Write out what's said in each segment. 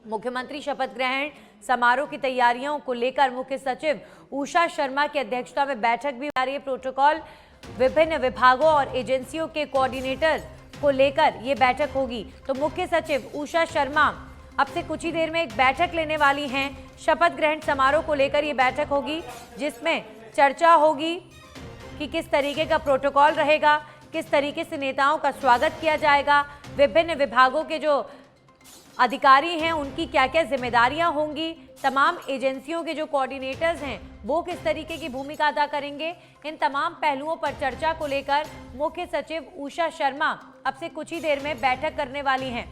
मुख्यमंत्री शपथ ग्रहण समारोह की तैयारियों को लेकर मुख्य सचिव उषा शर्मा की अध्यक्षता में बैठक भी हो रही है। प्रोटोकॉल, विभिन्न विभागों और एजेंसियों के कोऑर्डिनेटर को लेकर ये बैठक होगी। तो मुख्य सचिव उषा शर्मा अब से कुछ ही देर में एक बैठक लेने वाली हैं। शपथ ग्रहण समारोह को लेकर ये बैठक होगी, जिसमें चर्चा होगी कि किस तरीके का प्रोटोकॉल रहेगा, किस तरीके से नेताओं का स्वागत किया जाएगा, विभिन्न विभागों के जो अधिकारी हैं उनकी क्या क्या जिम्मेदारियां होंगी, तमाम एजेंसियों के जो कोऑर्डिनेटर्स हैं वो किस तरीके की भूमिका अदा करेंगे। इन तमाम पहलुओं पर चर्चा को लेकर मुख्य सचिव उषा शर्मा अब से कुछ ही देर में बैठक करने वाली हैं।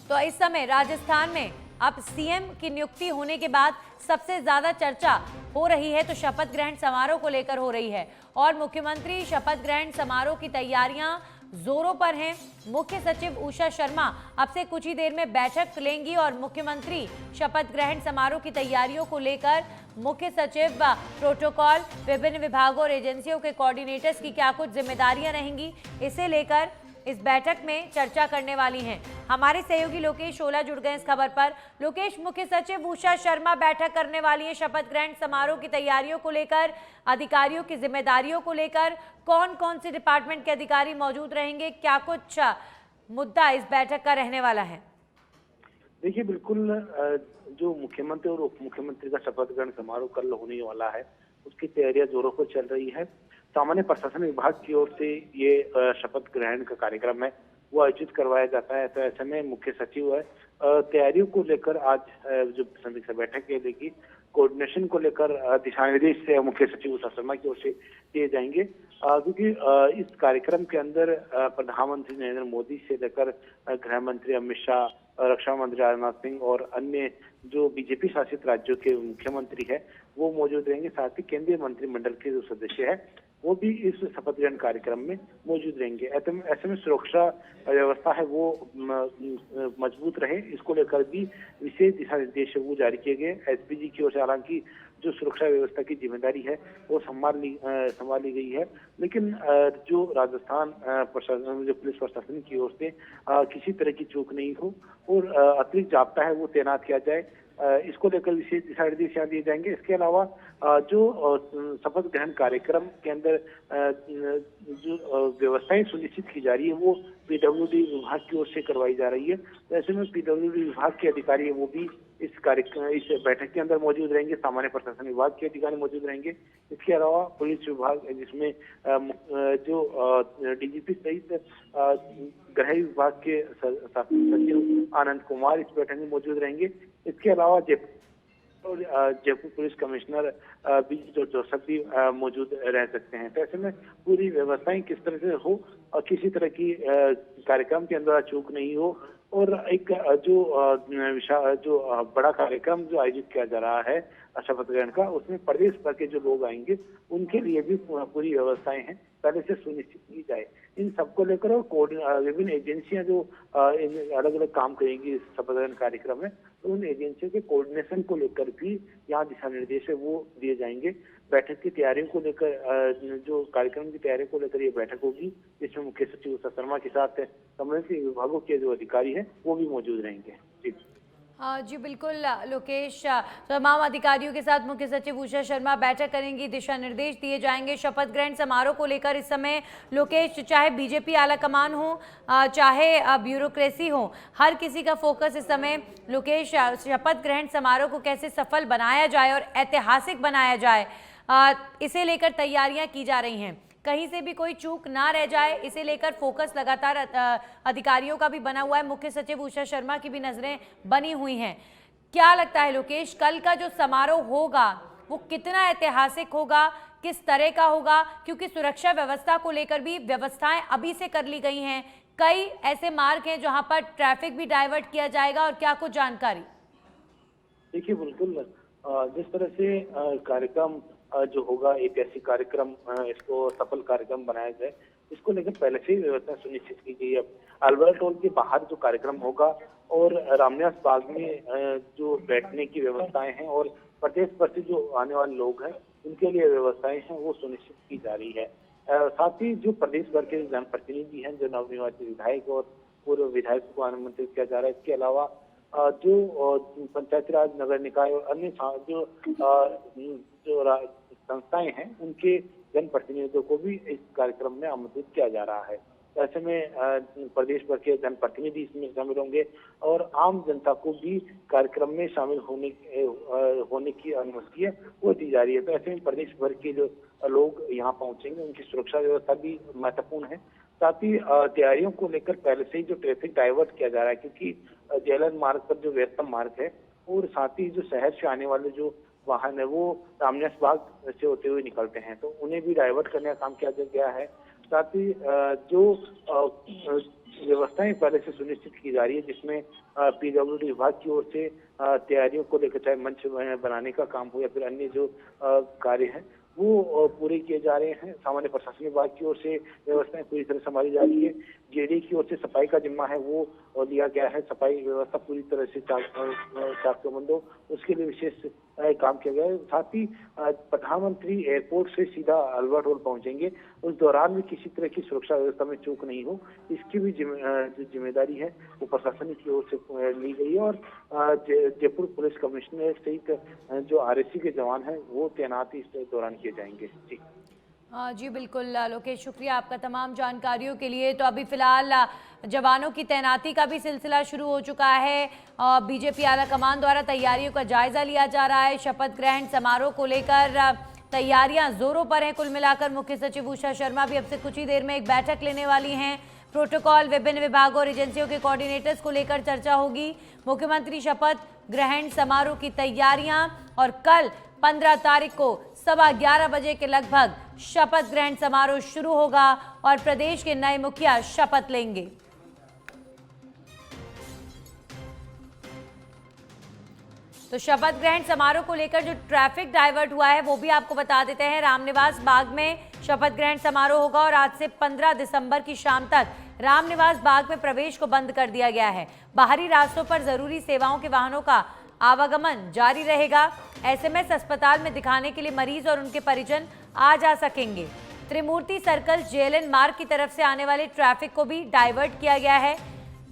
तो इस समय राजस्थान में अब सीएम की नियुक्ति होने के बाद सबसे ज्यादा चर्चा हो रही है तो शपथ ग्रहण समारोह को लेकर हो रही है और मुख्यमंत्री शपथ ग्रहण समारोह की तैयारियां जोरों पर हैं। मुख्य सचिव उषा शर्मा अब से कुछ ही देर में बैठक लेंगी और मुख्यमंत्री शपथ ग्रहण समारोह की तैयारियों को लेकर मुख्य सचिव प्रोटोकॉल, विभिन्न विभागों और एजेंसियों के कोऑर्डिनेटर्स की क्या कुछ जिम्मेदारियां रहेंगी, इसे लेकर इस बैठक में चर्चा करने वाली हैं। हमारे सहयोगी लोकेश ओला जुड़ गए इस खबर पर। लोकेश, मुख्य सचिव उषा शर्मा बैठक करने वाली है शपथ ग्रहण समारोह की तैयारियों को लेकर, अधिकारियों की जिम्मेदारियों को लेकर, कौन कौन से डिपार्टमेंट के अधिकारी मौजूद रहेंगे, क्या कुछ मुद्दा इस बैठक का रहने वाला है? देखिए, बिल्कुल जो मुख्यमंत्री और उप मुख्यमंत्री का शपथ ग्रहण समारोह कल होने वाला है, उसकी तैयारियां जोरों पर चल रही है। सामान्य प्रशासन विभाग की ओर से ये शपथ ग्रहण का कार्यक्रम है वो आयोजित करवाया जाता है। तो ऐसे में मुख्य सचिव है तैयारियों को लेकर आज जो समीक्षा बैठक लेगी, कोऑर्डिनेशन को लेकर दिशा निर्देश से मुख्य सचिव उषा शर्मा की ओर से दिए जाएंगे, क्योंकि इस कार्यक्रम के अंदर प्रधानमंत्री नरेंद्र मोदी से लेकर गृह मंत्री अमित शाह, रक्षा मंत्री राजनाथ सिंह और अन्य जो बीजेपी शासित राज्यों के मुख्यमंत्री है वो मौजूद रहेंगे। साथ ही केंद्रीय मंत्रिमंडल के जो सदस्य है वो भी इस शपथ ग्रहण कार्यक्रम में मौजूद रहेंगे। ऐसे में सुरक्षा व्यवस्था है वो मजबूत रहे, इसको लेकर भी विशेष दिशा निर्देश वो जारी किए गए। एसपीजी की ओर से हालांकि जो सुरक्षा व्यवस्था की जिम्मेदारी है वो संभाल ली गई है, लेकिन जो राजस्थान प्रशासन, जो पुलिस प्रशासन की ओर से किसी तरह की चूक नहीं हो और अतिरिक्त जाब्ता है वो तैनात किया जाए, इसको लेकर विशेष दिशा निर्देश दिए जाएंगे। इसके अलावा जो शपथ ग्रहण कार्यक्रम के अंदर जो व्यवस्थाएं सुनिश्चित की जा रही है वो पीडब्ल्यूडी विभाग की ओर से करवाई जा रही है। तो ऐसे में पीडब्ल्यूडी विभाग के अधिकारी है वो भी इस बैठक के अंदर मौजूद रहेंगे, सामान्य प्रशासन विभाग के अधिकारी मौजूद रहेंगे। इसके अलावा पुलिस विभाग, जिसमें जो डीजीपी सहित गृह विभाग के सचिव आनंद कुमार इस बैठक में मौजूद रहेंगे। इसके अलावा जयपुर पुलिस कमिश्नर बीजी जोसेफ भी मौजूद रह सकते हैं। तो ऐसे में पूरी व्यवस्थाएं किस तरह से हो और किसी तरह की कार्यक्रम के अंदर चूक नहीं हो और एक जो बड़ा कार्यक्रम जो आयोजित किया जा रहा है शपथ ग्रहण का, उसमें प्रदेश भर के जो लोग आएंगे उनके लिए भी पूरी व्यवस्थाएं हैं पहले से सुनिश्चित की जाए। इन सबको लेकर और विभिन्न एजेंसियां जो अलग अलग काम करेंगी इस शपथ ग्रहण कार्यक्रम में, तो उन एजेंसियों के कोऑर्डिनेशन को लेकर भी यहाँ दिशा निर्देश है वो दिए जाएंगे। बैठक की तैयारियों को लेकर, जो कार्यक्रम की तैयारियों को लेकर ये बैठक होगी, जिसमें मुख्य सचिव उषा शर्मा के साथ संबंधित विभागों के जो अधिकारी हैं वो भी मौजूद रहेंगे। जी बिल्कुल लोकेश, तमाम अधिकारियों के साथ मुख्य सचिव उषा शर्मा बैठक करेंगी, दिशा निर्देश दिए जाएंगे शपथ ग्रहण समारोह को लेकर। इस समय लोकेश, चाहे बीजेपी आला कमान हो, चाहे ब्यूरोक्रेसी हो, हर किसी का फोकस इस समय लोकेश शपथ ग्रहण समारोह को कैसे सफल बनाया जाए और ऐतिहासिक बनाया जाए, इसे लेकर तैयारियां की जा रही हैं। कहीं से भी कोई चूक ना रह जाए, इसे लेकर फोकस लगातार अधिकारियों का भी बना हुआ है। मुख्य सचिव उषा शर्मा की भी नजरें बनी हुई हैं। क्या लगता है लोकेश, कल का जो समारोह होगा वो कितना ऐतिहासिक होगा, किस तरह का होगा? क्योंकि सुरक्षा व्यवस्था को लेकर भी व्यवस्थाएं अभी से कर ली गई हैं, कई ऐसे मार्ग हैं जहां पर ट्रैफिक भी डाइवर्ट किया जाएगा, और क्या कुछ जानकारी? देखिए, बिल्कुल जिस तरह से कार्यक्रम जो होगा ऐतिहासिक कार्यक्रम, इसको सफल कार्यक्रम बनाया जाए, इसको लेकर पहले से ही व्यवस्था सुनिश्चित की गई है। अल्बर्ट हॉल के बाहर जो कार्यक्रम होगा और रामनिवास बाग में जो बैठने की व्यवस्थाएं हैं और प्रदेश भर से जो आने वाले लोग हैं उनके लिए व्यवस्थाएं हैं वो सुनिश्चित की जा रही है। साथ ही जो प्रदेश भर के जनप्रतिनिधि हैं, जो नवनिर्वाचित विधायक और पूर्व विधायकों को आमंत्रित किया जा रहा है। इसके अलावा जो पंचायती राज, नगर निकाय और अन्य जो संस्थाएं हैं उनके जनप्रतिनिधियों को भी इस कार्यक्रम में आमंत्रित किया जा रहा है। ऐसे में प्रदेश भर के जनप्रतिनिधि इसमें शामिल होंगे और आम जनता को भी कार्यक्रम में शामिल होने की अनुमति है वो दी जा रही है। तो ऐसे में प्रदेश भर के जो लोग यहाँ पहुंचेंगे उनकी सुरक्षा व्यवस्था भी महत्वपूर्ण है। साथ ही तैयारियों को लेकर पहले से ही जो ट्रैफिक डाइवर्ट किया जा रहा है, क्योंकि जेलर मार्ग पर जो व्यस्तम मार्ग है और साथ ही जो शहर से आने वाले जो वाहन है वो रामनिवास बाग से होते हुए निकलते हैं, तो उन्हें भी डाइवर्ट करने का काम किया गया है। साथ ही जो व्यवस्थाएं पहले से सुनिश्चित की जा रही है, जिसमें पीडब्ल्यूडी विभाग की ओर से तैयारियों को लेकर चाहे मंच बनाने का काम हो या फिर अन्य जो कार्य है वो पूरे किए जा रहे हैं। सामान्य प्रशासन विभाग की ओर से व्यवस्थाएं पूरी तरह संभाली जा रही है। जेडी की ओर से सफाई का जिम्मा है वो लिया गया है। सफाई व्यवस्था पूरी तरह से चाकचौबंद हो उसके लिए विशेष काम किया गया है। साथ ही प्रधानमंत्री एयरपोर्ट से सीधा अल्बर्ट हॉल पहुंचेंगे, उस दौरान भी किसी तरह की सुरक्षा व्यवस्था में चूक नहीं हो, इसकी भी जिम्मेदारी है वो प्रशासन की ओर से ली गई है। और जयपुर पुलिस कमिश्नर सहित जो आरएसी के जवान हैं वो तैनात इस दौरान किए जाएंगे। जी जी बिल्कुल लोकेश, शुक्रिया आपका तमाम जानकारियों के लिए। तो अभी फिलहाल जवानों की तैनाती का भी सिलसिला शुरू हो चुका है। बीजेपी आला कमान द्वारा तैयारियों का जायजा लिया जा रहा है। शपथ ग्रहण समारोह को लेकर तैयारियां जोरों पर हैं। कुल मिलाकर मुख्य सचिव उषा शर्मा भी अब से कुछ ही देर में एक बैठक लेने वाली हैं। प्रोटोकॉल, विभिन्न विभागों और एजेंसियों के कोऑर्डिनेटर्स को लेकर चर्चा होगी। मुख्यमंत्री शपथ ग्रहण समारोह की तैयारियां और कल 15 तारीख को 11:15 बजे के लगभग शपथ ग्रहण समारोह शुरू होगा और प्रदेश के नए मुखिया शपथ लेंगे। तो शपथ ग्रहण समारोह को लेकर जो ट्रैफिक डाइवर्ट हुआ है वो भी आपको बता देते हैं। रामनिवास बाग में शपथ ग्रहण समारोह होगा और आज से 15 दिसंबर की शाम तक रामनिवास बाग में प्रवेश को बंद कर दिया गया है। बाहरी रास्तों पर जरूरी सेवाओं के वाहनों का आवागमन जारी रहेगा। एसएमएस अस्पताल में दिखाने के लिए मरीज और उनके परिजन आ जा सकेंगे। त्रिमूर्ति सर्कल जेएलएन मार्ग की तरफ से आने वाले ट्रैफिक को भी डाइवर्ट किया गया है।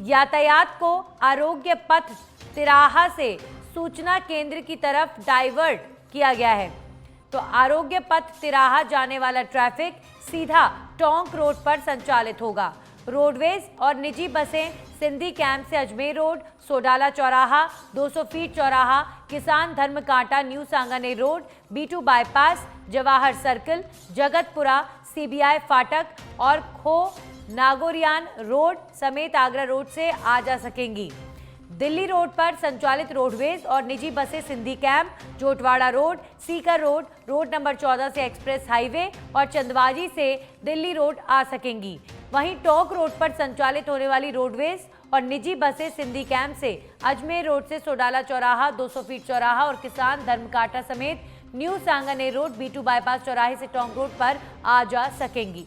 यातायात को आरोग्य पथ तिराहा से सूचना केंद्र की तरफ डाइवर्ट किया गया है। तो आरोग्य पथ तिराहा जाने वाला ट्रैफिक सीधा टोंक रोड पर संचालित होगा। रोडवेज और निजी बसें सिंधी कैंप से अजमेर रोड, सोडाला चौराहा, 200 फीट चौराहा, किसान धर्म कांटा, new Sanganer road, B2 bypass, Jawahar circle, Jagatpura, CBI फाटक और खो नागोरियान रोड समेत आगरा रोड से आ जा सकेंगी। दिल्ली रोड पर संचालित रोडवेज और निजी बसें Sindhi camp, Jhotwara road, Sikar road, road number 14 से एक्सप्रेस हाईवे और चंदवाजी से दिल्ली रोड आ सकेंगी। वहीं टोंक रोड पर संचालित होने वाली रोडवेज और निजी बसें सिंधी कैंप से अजमेर रोड से सोडाला चौराहा, 200 फीट चौराहा और किसान धर्मकांटा समेत new Sanganer road, B2 bypass चौराहे से टोंक रोड पर आ जा सकेंगी।